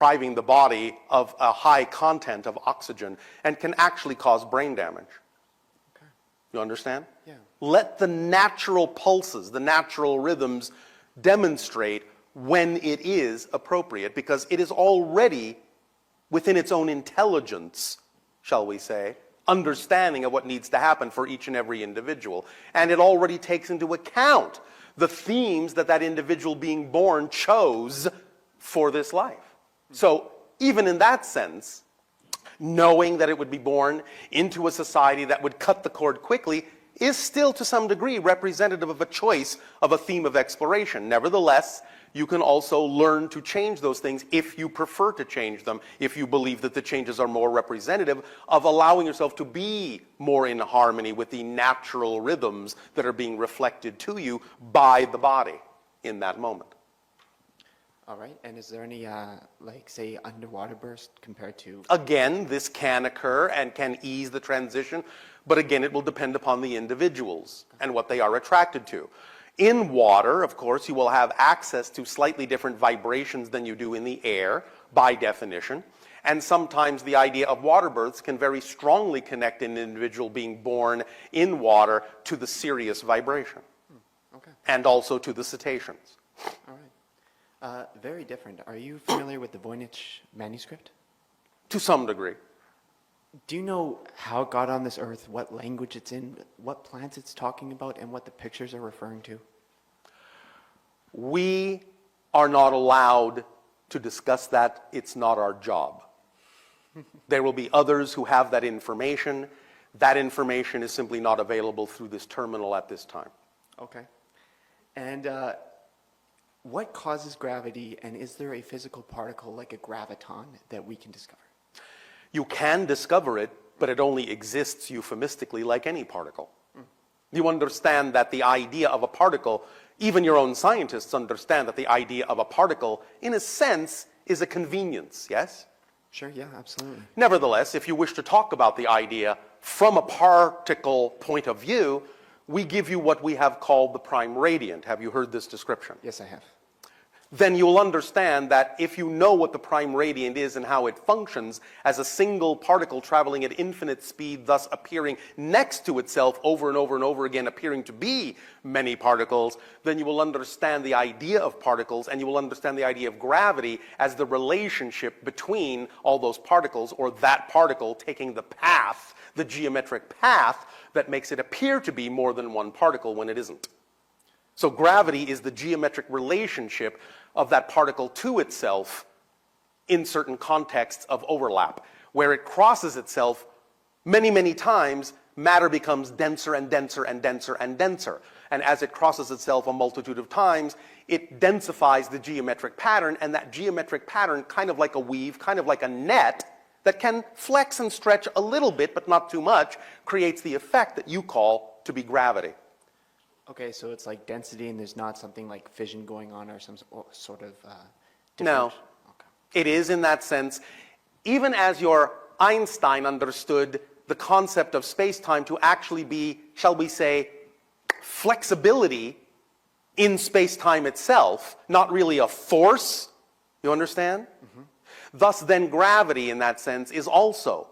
depriving the body of a high content of oxygen and can actually cause brain damage. Okay. You understand? Yeah. Let the natural pulses, the natural rhythms demonstrate when it is appropriate, because it is already within its own intelligence, shall we say, understanding of what needs to happen for each and every individual. And it already takes into account the themes that that individual being born chose for this life. So even in that sense, knowing that it would be born into a society that would cut the cord quickly is still to some degree representative of a choice of a theme of exploration. Nevertheless, you can also learn to change those things if you prefer to change them, if you believe that the changes are more representative of allowing yourself to be more in harmony with the natural rhythms that are being reflected to you by the body in that moment. All right, and is there any, like, say, underwater burst compared to? Again, this can occur and can ease the transition, but again, it will depend upon the individuals and what they are attracted to. In water, of course, you will have access to slightly different vibrations than you do in the air, by definition. And sometimes the idea of water births can very strongly connect an individual being born in water to the Sirius vibration. Okay. And also to the cetaceans. All right. Very different. Are you familiar with the Voynich manuscript? To some degree. Do you know how it got on this earth, what language it's in, what plants it's talking about, and what the pictures are referring to? We are not allowed to discuss that. It's not our job. There will be others who have that information. That information is simply not available through this terminal at this time. Okay. And what causes gravity, and is there a physical particle like a graviton that we can discover? You can discover it, but it only exists euphemistically like any particle. You understand that the idea of a particle, even your own scientists understand that the idea of a particle, in a sense, is a convenience, yes? Sure, yeah, absolutely. Nevertheless, if you wish to talk about the idea from a particle point of view, we give you what we have called the prime radiant. Have you heard this description? Yes, I have. Then you'll understand that if you know what the prime radiant is and how it functions as a single particle traveling at infinite speed, thus appearing next to itself over and over and over again, appearing to be many particles, then you will understand the idea of particles, and you will understand the idea of gravity as the relationship between all those particles, or that particle taking the path, the geometric path, that makes it appear to be more than one particle when it isn't. So gravity is the geometric relationship of that particle to itself in certain contexts of overlap. Where it crosses itself many, many times, matter becomes denser and denser and denser and denser. And as it crosses itself a multitude of times, it densifies the geometric pattern, and that geometric pattern, kind of like a weave, kind of like a net, that can flex and stretch a little bit, but not too much, creates the effect that you call to be gravity. Okay, so it's like density, and there's not something like fission going on or some sort of different... No. Okay. It is in that sense. Even as your Einstein understood the concept of space-time to actually be, shall we say, flexibility in space-time itself, not really a force, you understand? Mm-hmm. Thus then gravity in that sense is also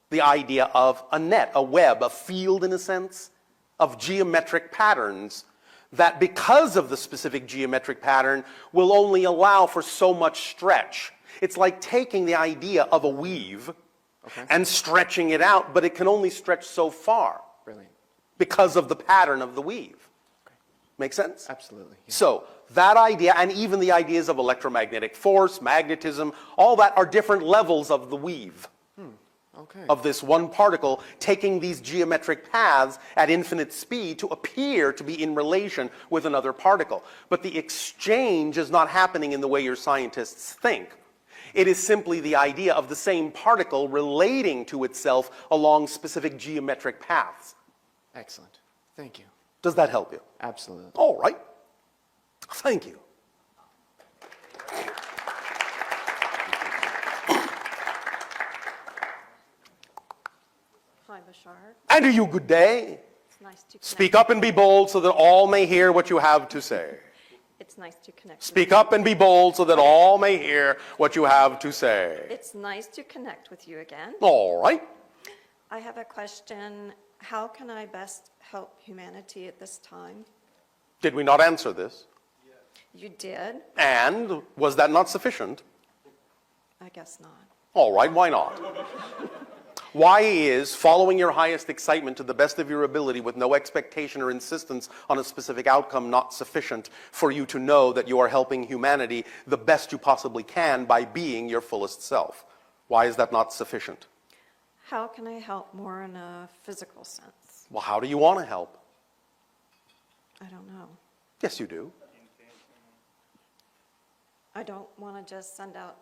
the idea of a net, a web, a field in a sense, of geometric patterns that, because of the specific geometric pattern, will only allow for so much stretch. It's like taking the idea of a weave and stretching it out, but it can only stretch so far. Brilliant. Because of the pattern of the weave. Okay. Make sense? Absolutely. Yeah. So that idea, and even the ideas of electromagnetic force, magnetism, all that are different levels of the weave. Okay. Of this one particle taking these geometric paths at infinite speed to appear to be in relation with another particle. But the exchange is not happening in the way your scientists think. It is simply the idea of the same particle relating to itself along specific geometric paths. Excellent. Thank you. Does that help you? Absolutely. All right. Thank you. Hi, Bashar. And to you, good day. It's nice to connect. Speak up and be bold so that all may hear what you have to say. It's nice to connect. Speak up and be bold so that all may hear what you have to say. It's nice to connect with you again. All right. I have a question. How can I best help humanity at this time? Did we not answer this? You did? And was that not sufficient? I guess not. All right, why not? Why is following your highest excitement to the best of your ability with no expectation or insistence on a specific outcome not sufficient for you to know that you are helping humanity the best you possibly can by being your fullest self? Why is that not sufficient? How can I help more in a physical sense? Well, how do you want to help? I don't know. Yes, you do. I don't want to just send out,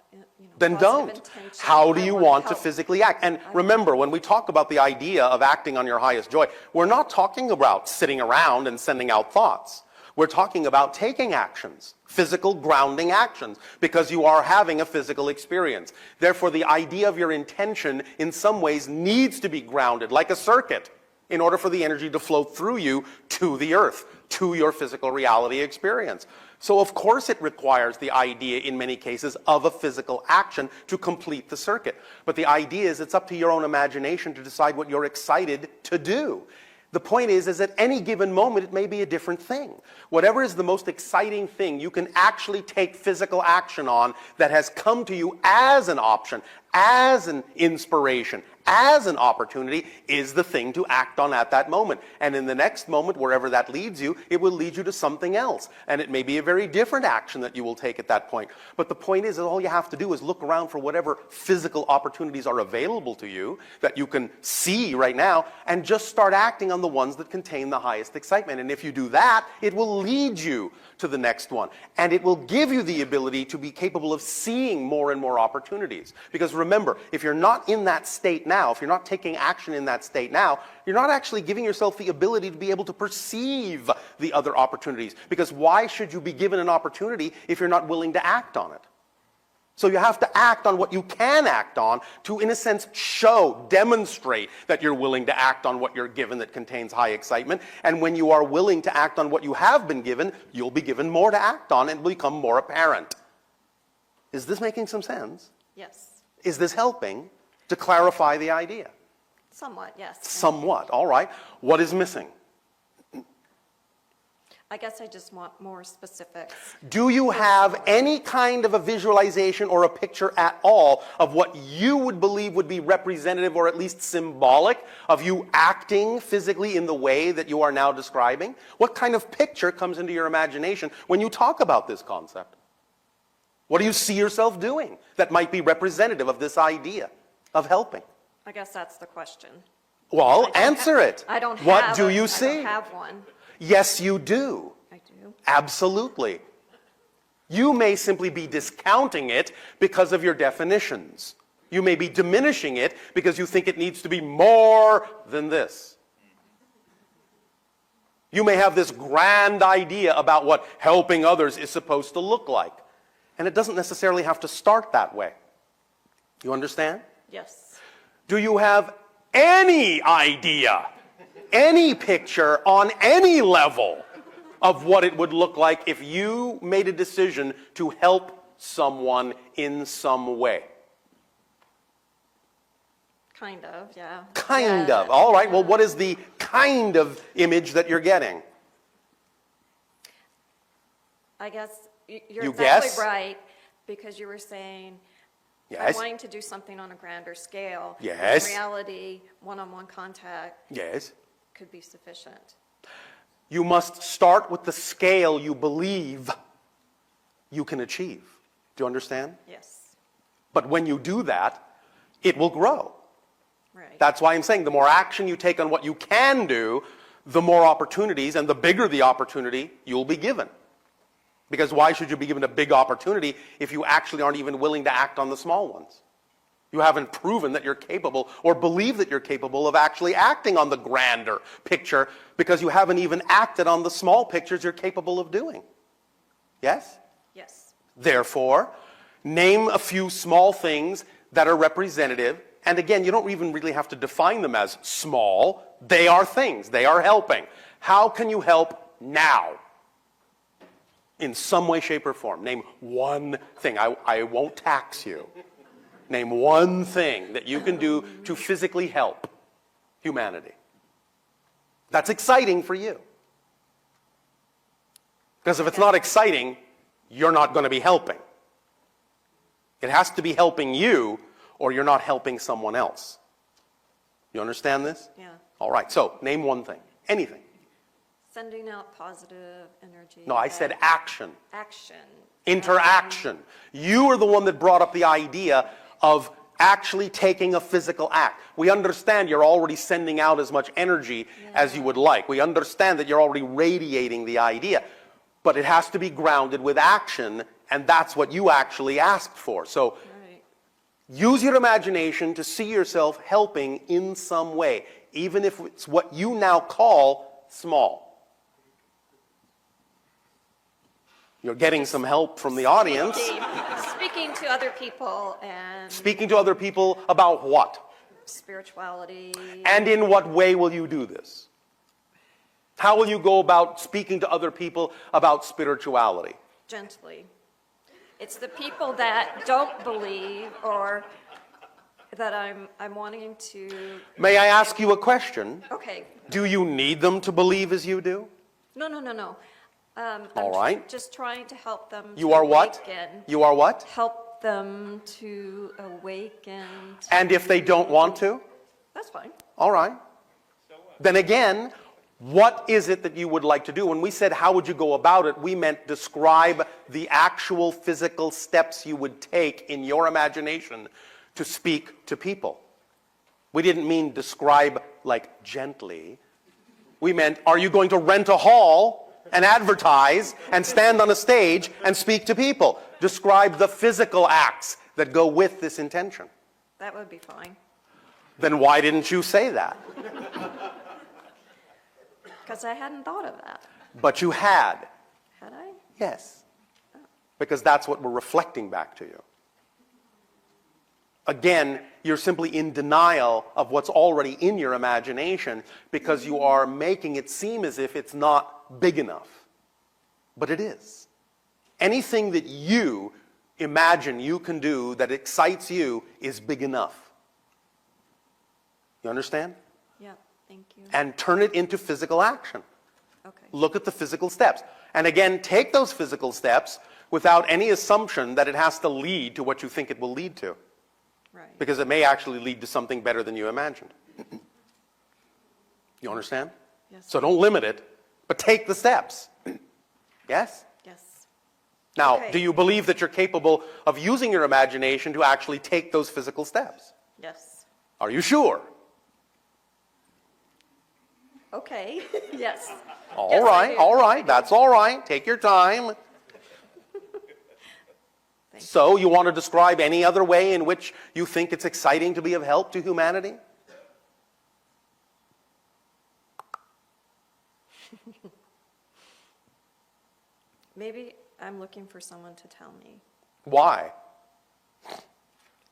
Then positive don't. intention. How do I you wanna want to help. physically act? And remember, when we talk about the idea of acting on your highest joy, we're not talking about sitting around and sending out thoughts. We're talking about taking actions, physical grounding actions, because you are having a physical experience. Therefore, the idea of your intention in some ways needs to be grounded, like a circuit, in order for the energy to flow through you to the earth, to your physical reality experience. So of course it requires the idea, in many cases, of a physical action to complete the circuit. But the idea is it's up to your own imagination to decide what you're excited to do. The point is at any given moment, it may be a different thing. Whatever is the most exciting thing you can actually take physical action on that has come to you as an option, as an inspiration, as an opportunity, is the thing to act on at that moment. And in the next moment, wherever that leads you, it will lead you to something else. And it may be a very different action that you will take at that point. But the point is that all you have to do is look around for whatever physical opportunities are available to you that you can see right now, and just start acting on the ones that contain the highest excitement. And if you do that, it will lead you to the next one. And it will give you the ability to be capable of seeing more and more opportunities. Because remember, if you're not in that state now, if you're not taking action in that state now, you're not actually giving yourself the ability to be able to perceive the other opportunities. Because why should you be given an opportunity if you're not willing to act on it? So you have to act on what you can act on to, in a sense, show, demonstrate that you're willing to act on what you're given that contains high excitement. And when you are willing to act on what you have been given, you'll be given more to act on and it will become more apparent. Is this making some sense? Yes. Is this helping to clarify the idea? Somewhat, yes. Somewhat. All right. What is missing? I guess I just want more specifics. Do you have any kind of a visualization or a picture at all of what you would believe would be representative or at least symbolic of you acting physically in the way that you are now describing? What kind of picture comes into your imagination when you talk about this concept? What do you see yourself doing that might be representative of this idea of helping? I guess that's the question. Well, answer it. I don't have What do you I see? don't have one. Yes, you do. I do. Absolutely. You may simply be discounting it because of your definitions. You may be diminishing it because you think it needs to be more than this. You may have this grand idea about what helping others is supposed to look like. And it doesn't necessarily have to start that way. You understand? Yes. Do you have any idea, any picture on any level of what it would look like if you made a decision to help someone in some way? Kind of, yeah. Kind Yeah. of. All right. Well, what is the kind of image that you're getting? I guess you're You exactly guess? right, because you were saying Yes. I'm wanting to do something on a grander scale. Yes. In reality, one-on-one contact Yes. could be sufficient. You must start with the scale you believe you can achieve. Do you understand? Yes. But when you do that, it will grow. Right. That's why I'm saying the more action you take on what you can do, the more opportunities and the bigger the opportunity you'll be given. Because why should you be given a big opportunity if you actually aren't even willing to act on the small ones? You haven't proven that you're capable or believe that you're capable of actually acting on the grander picture because you haven't even acted on the small pictures you're capable of doing. Yes? Yes. Therefore, name a few small things that are representative. And again, you don't even really have to define them as small. They are things. They are helping. How can you help now? in some way, shape, or form. Name one thing. I won't tax you. Name one thing that you can do to physically help humanity. That's exciting for you. Because if it's not exciting, you're not going to be helping. It has to be helping you, or you're not helping someone else. You understand this? Yeah. All right, so name one thing. Anything. Sending out positive energy. No, I said action. Action. Interaction. You are the one that brought up the idea of actually taking a physical act. We understand you're already sending out as much energy as you would like. We understand that you're already radiating the idea. But it has to be grounded with action, and that's what you actually asked for. So Right. use your imagination to see yourself helping in some way, even if it's what you now call small. You're getting some help from the audience. Speaking to other people and Speaking to other people about what? spirituality. And in what way will you do this? How will you go about speaking to other people about spirituality? Gently. It's the people that don't believe or that I'm wanting to. May I ask you a question? Okay. Do you need them to believe as you do? No. All right. Just trying to help them. You to are what? awaken. You are what? Help them to awaken. And if they don't want to? That's fine. All right. Then again, what is it that you would like to do? When we said how would you go about it, we meant describe the actual physical steps you would take in your imagination to speak to people. We didn't mean describe like gently. We meant, are you going to rent a hall and advertise and stand on a stage and speak to people? Describe the physical acts that go with this intention. That would be fine. Then why didn't you say that? Because I hadn't thought of that. But you had. Had I? Yes. Because that's what we're reflecting back to you. Again, you're simply in denial of what's already in your imagination because you are making it seem as if it's not big enough. But it is. Anything that you imagine you can do that excites you is big enough. You understand? Yeah, thank you. And turn it into physical action. Okay. Look at the physical steps. And again, take those physical steps without any assumption that it has to lead to what you think it will lead to. Right. Because it may actually lead to something better than you imagined. You understand? Yes. So don't limit it, but take the steps. Yes? Yes. Now, Okay. do you believe that you're capable of using your imagination to actually take those physical steps? Yes. Are you sure? Okay. Yes. All Yes, I right, do. all right, that's all right. Take your time. So, you want to describe any other way in which you think it's exciting to be of help to humanity? Maybe I'm looking for someone to tell me Why?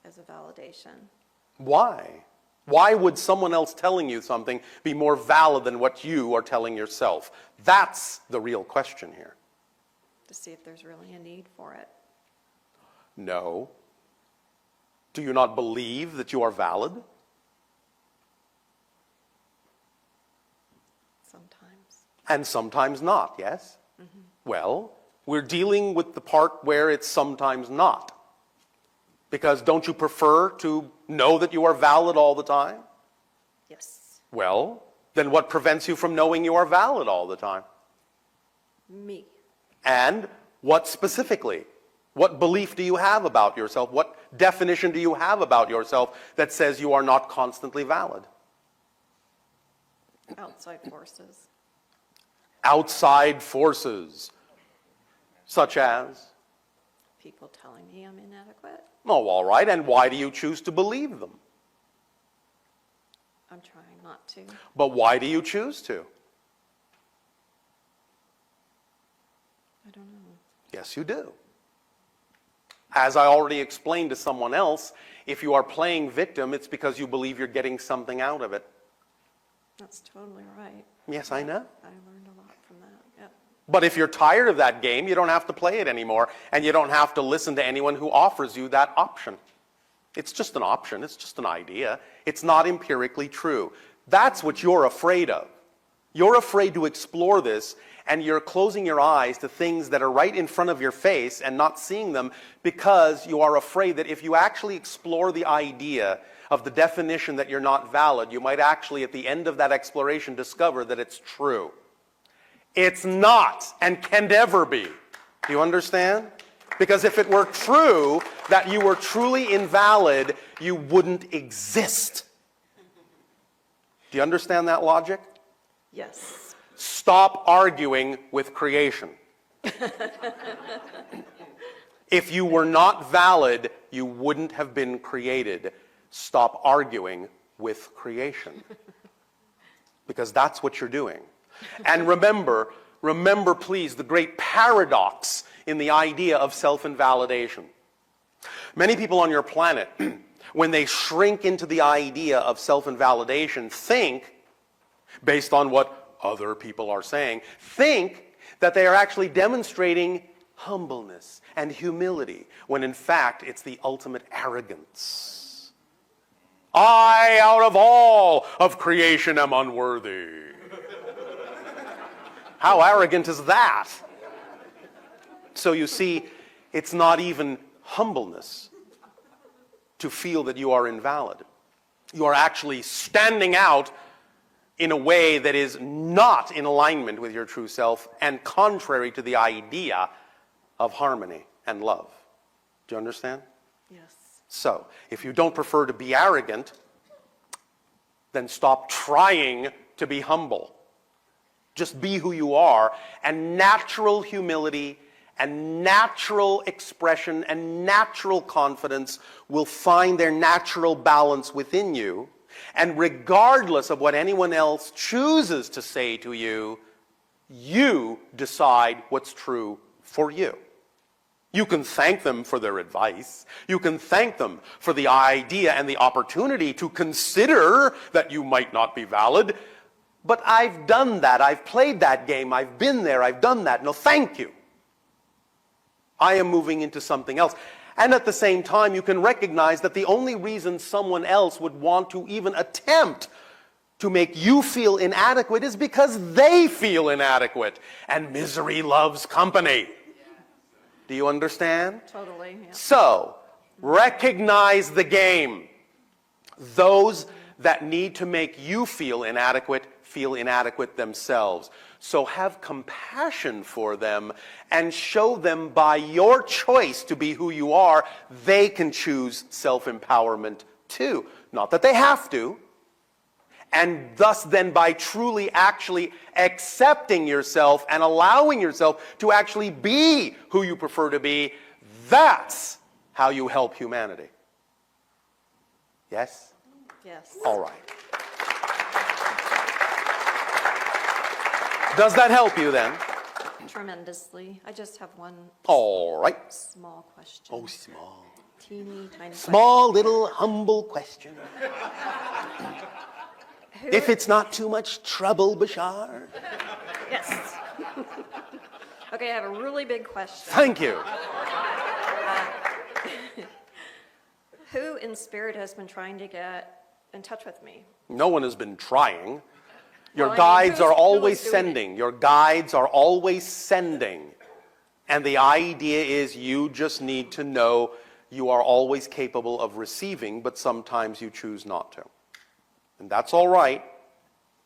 as a validation. Why? Why would someone else telling you something be more valid than what you are telling yourself? That's the real question here. To see if there's really a need for it. No. Do you not believe that you are valid? Sometimes. And sometimes not, yes? Well, we're dealing with the part where it's sometimes not. Because don't you prefer to know that you are valid all the time? Yes. Well, then what prevents you from knowing you are valid all the time? Me. And what specifically? What belief do you have about yourself? What definition do you have about yourself that says you are not constantly valid? Outside forces. Outside forces, such as? People telling me I'm inadequate. Oh, all right. And why do you choose to believe them? I'm trying not to. But why do you choose to? I don't know. Yes, you do. As I already explained to someone else, if you are playing victim, it's because you believe you're getting something out of it. That's totally right. Yes, I know. I learned a lot from that. Yep. But if you're tired of that game, you don't have to play it anymore, and you don't have to listen to anyone who offers you that option. It's just an option. It's just an idea. It's not empirically true. That's what you're afraid of. You're afraid to explore this, and you're closing your eyes to things that are right in front of your face and not seeing them because you are afraid that if you actually explore the idea of the definition that you're not valid, you might actually, at the end of that exploration, discover that it's true. It's not and can never be. Do you understand? Because if it were true that you were truly invalid, you wouldn't exist. Do you understand that logic? Yes. Stop arguing with creation. If you were not valid, you wouldn't have been created. Stop arguing with creation. Because that's what you're doing. And remember please, the great paradox in the idea of self-invalidation. Many people on your planet, when they shrink into the idea of self-invalidation, think, based on what other people are saying, think that they are actually demonstrating humbleness and humility, when in fact it's the ultimate arrogance. I, out of all of creation, am unworthy. How arrogant is that? So you see, it's not even humbleness to feel that you are invalid. You are actually standing out in a way that is not in alignment with your true self and contrary to the idea of harmony and love. Do you understand? Yes. So, if you don't prefer to be arrogant, then stop trying to be humble. Just be who you are, and natural humility and natural expression and natural confidence will find their natural balance within you. And regardless of what anyone else chooses to say to you, you decide what's true for you. You can thank them for their advice. You can thank them for the idea and the opportunity to consider that you might not be valid. But I've done that. I've played that game. I've been there. I've done that. No, thank you. I am moving into something else. And at the same time, you can recognize that the only reason someone else would want to even attempt to make you feel inadequate is because they feel inadequate. And misery loves company. Do you understand? Totally, yeah. So, recognize the game. Those that need to make you feel inadequate themselves. So have compassion for them and show them by your choice to be who you are, they can choose self-empowerment too. Not that they have to. And thus then by truly actually accepting yourself and allowing yourself to actually be who you prefer to be, that's how you help humanity. Yes? Yes. All right. Does that help you then? Tremendously. I just have one All right. small question. Oh, small. Teeny tiny Small, little, humble question. question. Who- If it's not too much trouble, Bashar. Yes. Okay, I have a really big question. Thank you. Who in spirit has been trying to get in touch with me? No one has been trying. Your Well, I mean, guides are who is always doing sending. Your guides are always sending. And the idea is you just need to know you are always capable of receiving, but sometimes you choose not to. And that's all right,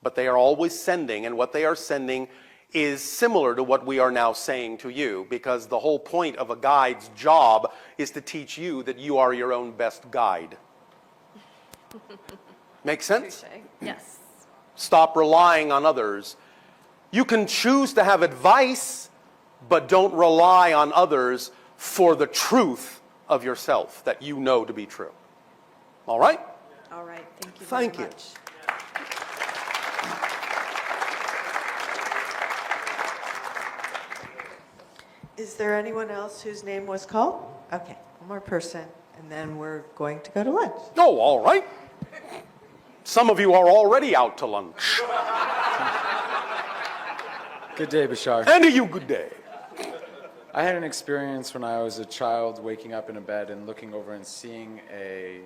but they are always sending, and what they are sending is similar to what we are now saying to you, because the whole point of a guide's job is to teach you that you are your own best guide. Make sense? Touche. Yes. Stop relying on others. You can choose to have advice, but don't rely on others for the truth of yourself that you know to be true. All right? All right. Thank you Thank very you. much. Is there anyone else whose name was called? Okay, one more person, and then we're going to go to lunch. Oh, all right. Some of you are already out to lunch. Good day, Bashar. And to you, good day. I had an experience when I was a child waking up in a bed and looking over and seeing a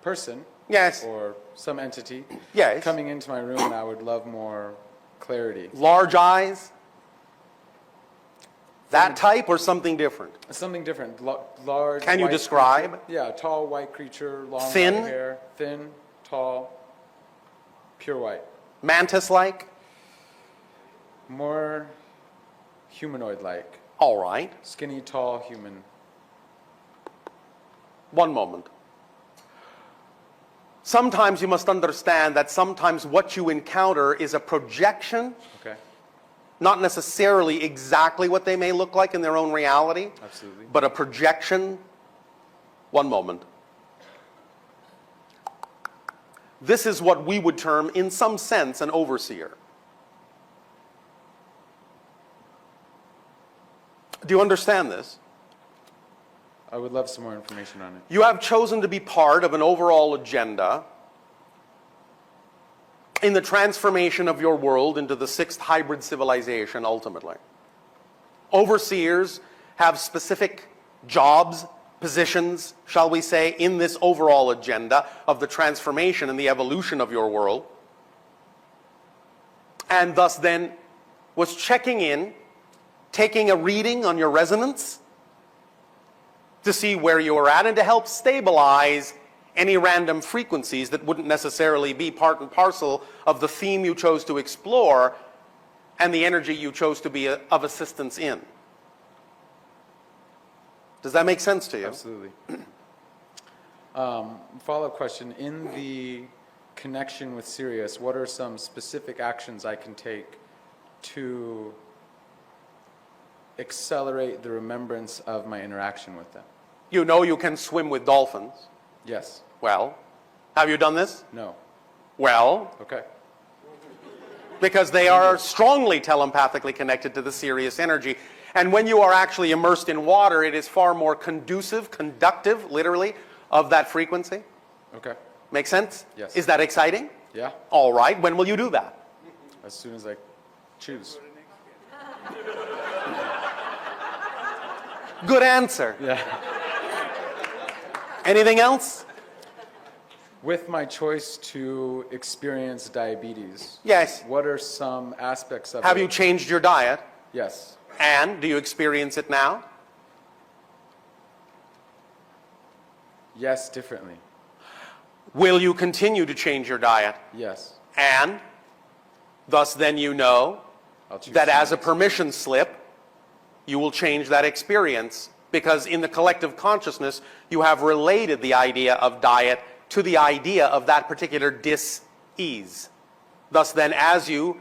person Yes. or some entity Yes. coming into my room, and I would love more clarity. Large eyes? That type or something different? Something different. Large. Can you white describe? creature. Yeah, tall white creature, long Thin? white hair, thin, tall, pure white. Mantis-like? More humanoid-like. All right. Skinny, tall, human. One moment. Sometimes you must understand that sometimes what you encounter is a projection, Okay, not necessarily exactly what they may look like in their own reality, absolutely. but a projection. One moment. This is what we would term, in some sense, an overseer. Do you understand this? I would love some more information on it. You have chosen to be part of an overall agenda in the transformation of your world into the sixth hybrid civilization, ultimately. Overseers have specific jobs, positions, shall we say, in this overall agenda of the transformation and the evolution of your world. And thus then was checking in, taking a reading on your resonance to see where you are at and to help stabilize any random frequencies that wouldn't necessarily be part and parcel of the theme you chose to explore and the energy you chose to be of assistance in. Does that make sense to you? Absolutely. Follow-up question. In the connection with Sirius, what are some specific actions I can take to accelerate the remembrance of my interaction with them? You know you can swim with dolphins. Yes. Well, have you done this? No. Well, Okay. because they are strongly telepathically connected to the Sirius energy. And when you are actually immersed in water, it is far more conducive, conductive, literally, of that frequency. Okay. Make sense? Yes. Is that exciting? Yeah. All right. When will you do that? As soon as I choose. Good answer. Yeah. Anything else? With my choice to experience diabetes, Yes. what are some aspects of Have it? you changed your diet? Yes. And do you experience it now? Yes, differently. Will you continue to change your diet? Yes. And thus then you know I'll choose that to as a not. permission slip, you will change that experience because in the collective consciousness, you have related the idea of diet to the idea of that particular dis-ease. Thus then, as you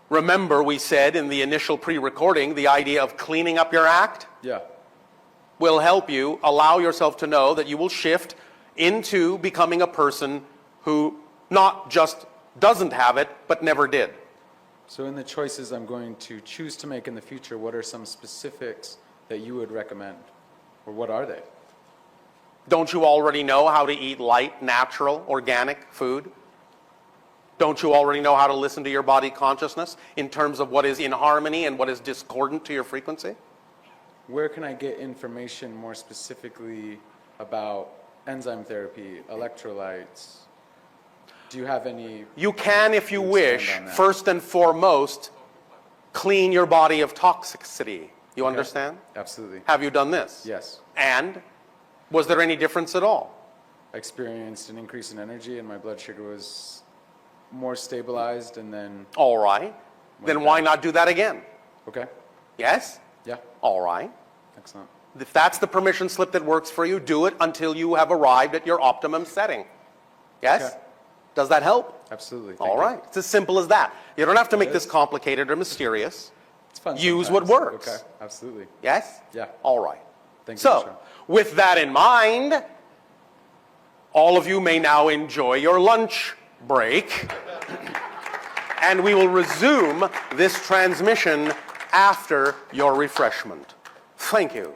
remember, we said in the initial pre-recording, the idea of cleaning up your act Yeah. will help you allow yourself to know that you will shift into becoming a person who not just doesn't have it, but never did. So in the choices I'm going to choose to make in the future, what are some specifics that you would recommend? Or what are they? Don't you already know how to eat light, natural, organic food? Don't you already know how to listen to your body consciousness in terms of what is in harmony and what is discordant to your frequency? Where can I get information more specifically about enzyme therapy, electrolytes? Do you have any? You can, if you to wish, expand on that? first and foremost, clean your body of toxicity. You Okay. understand? Absolutely. Have you done this? Yes. And was there any difference at all? I experienced an increase in energy and my blood sugar was more stabilized, and then, All right. Then why back. not do that again? okay. Yes? Yeah. All right. Excellent. If that's the permission slip that works for you, do it until you have arrived at your optimum setting. Yes? Okay. Does that help? Absolutely. Thank All you. right. It's as simple as that. You don't have to make It this is. complicated or mysterious. It's fun. Use what sometimes. works. Okay. Absolutely. Yes? Yeah. All right. Thank you, So, Bashar. with that in mind, all of you may now enjoy your lunch break. And we will resume this transmission after your refreshment. Thank you.